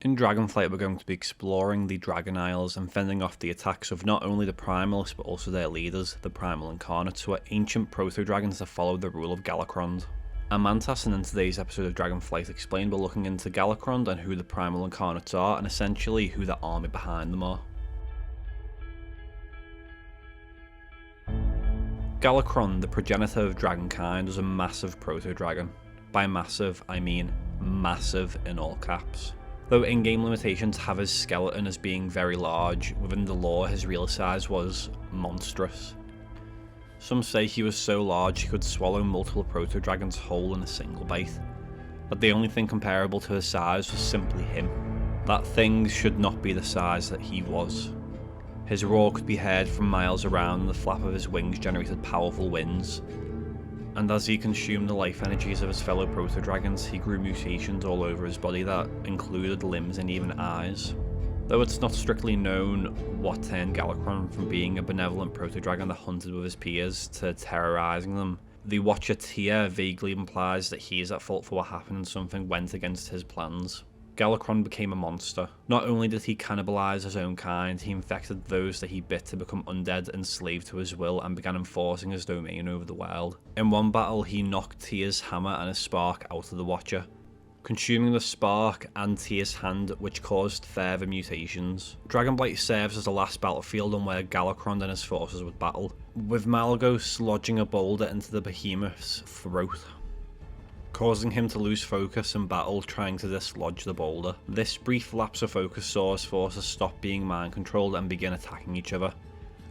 In Dragonflight, we're going to be exploring the Dragon Isles and fending off the attacks of not only the Primalists but also their leaders, the Primal Incarnates, who are ancient proto-dragons that follow the rule of Galakrond. I'm Mantas, and in today's episode of Dragonflight Explained, we're looking into Galakrond and who the Primal Incarnates are, and essentially who the army behind them are. Galakrond, the progenitor of dragonkind, was a massive proto-dragon. By massive, I mean massive in all caps. Though in-game limitations have his skeleton as being very large, within the lore his real size was monstrous. Some say he was so large he could swallow multiple proto-dragons whole in a single bite, but the only thing comparable to his size was simply him. That thing should not be the size that he was. His roar could be heard from miles around, and the flap of his wings generated powerful winds. And as he consumed the life energies of his fellow proto-dragons, he grew mutations all over his body that included limbs and even eyes. Though it's not strictly known what turned Galakrond from being a benevolent proto-dragon that hunted with his peers to terrorizing them, the Watcher tier vaguely implies that he is at fault for what happened and something went against his plans. Galakrond became a monster. Not only did he cannibalize his own kind, he infected those that he bit to become undead and slave to his will, and began enforcing his domain over the world. In one battle, he knocked Tia's hammer and his spark out of the Watcher, consuming the spark and Tia's hand, which caused further mutations. Dragonblight serves as the last battlefield on where Galakrond and his forces would battle, with Malygos lodging a boulder into the behemoth's throat, causing him to lose focus in battle trying to dislodge the boulder. This brief lapse of focus saw his forces stop being mind controlled and begin attacking each other,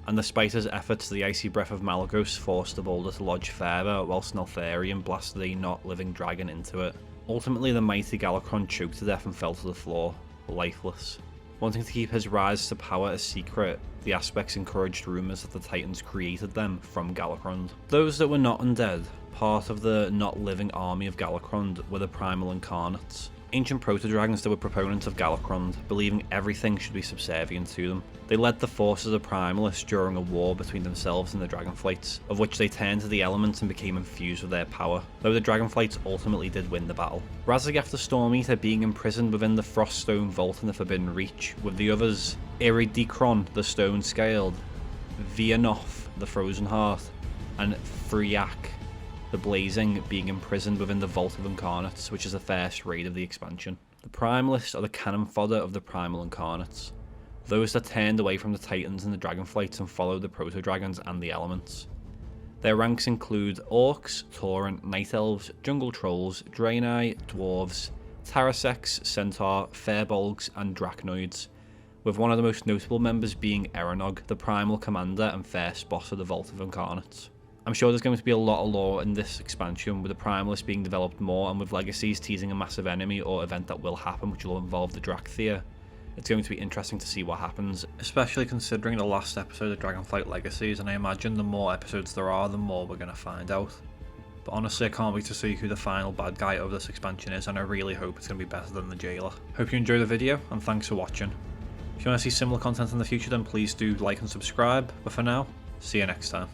and despite his efforts, the icy breath of Malygos forced the boulder to lodge further, whilst Neltharion blasted a not living dragon into it. Ultimately, the mighty Galakrond choked to death and fell to the floor, lifeless. Wanting to keep his rise to power a secret, the Aspects encouraged rumours that the Titans created them from Galakrond. Those that were not undead, part of the not living army of Galakrond, were the Primal Incarnates. Ancient proto-dragons that were proponents of Galakrond, believing everything should be subservient to them. They led the forces of Primalists during a war between themselves and the Dragonflights, of which they turned to the elements and became infused with their power, though the Dragonflights ultimately did win the battle. Raszageth the Stormeater being imprisoned within the Froststone Vault in the Forbidden Reach, with the others Iridikron the Stone-Scaled, Vianoth the Frozen Heart, and Friak the Blazing being imprisoned within the Vault of Incarnates, which is the first raid of the expansion. The Primalists are the cannon fodder of the Primal Incarnates, those that turned away from the Titans and the Dragonflights and followed the Proto-Dragons and the Elements. Their ranks include Orcs, Tauren, Night Elves, Jungle Trolls, Draenei, Dwarves, Taraseks, Centaur, Firbolgs, and Drachnoids, with one of the most notable members being Eranog, the Primal Commander and first boss of the Vault of Incarnates. I'm sure there's going to be a lot of lore in this expansion, with the Primalists being developed more and with Legacies teasing a massive enemy or event that will happen which will involve the Drachthea. It's going to be interesting to see what happens, especially considering the last episode of Dragonflight Legacies, and I imagine the more episodes there are, the more we're going to find out. But honestly, I can't wait to see who the final bad guy of this expansion is, and I really hope it's going to be better than the Jailer. Hope you enjoy the video, and thanks for watching. If you want to see similar content in the future, then please do like and subscribe, but for now, see you next time.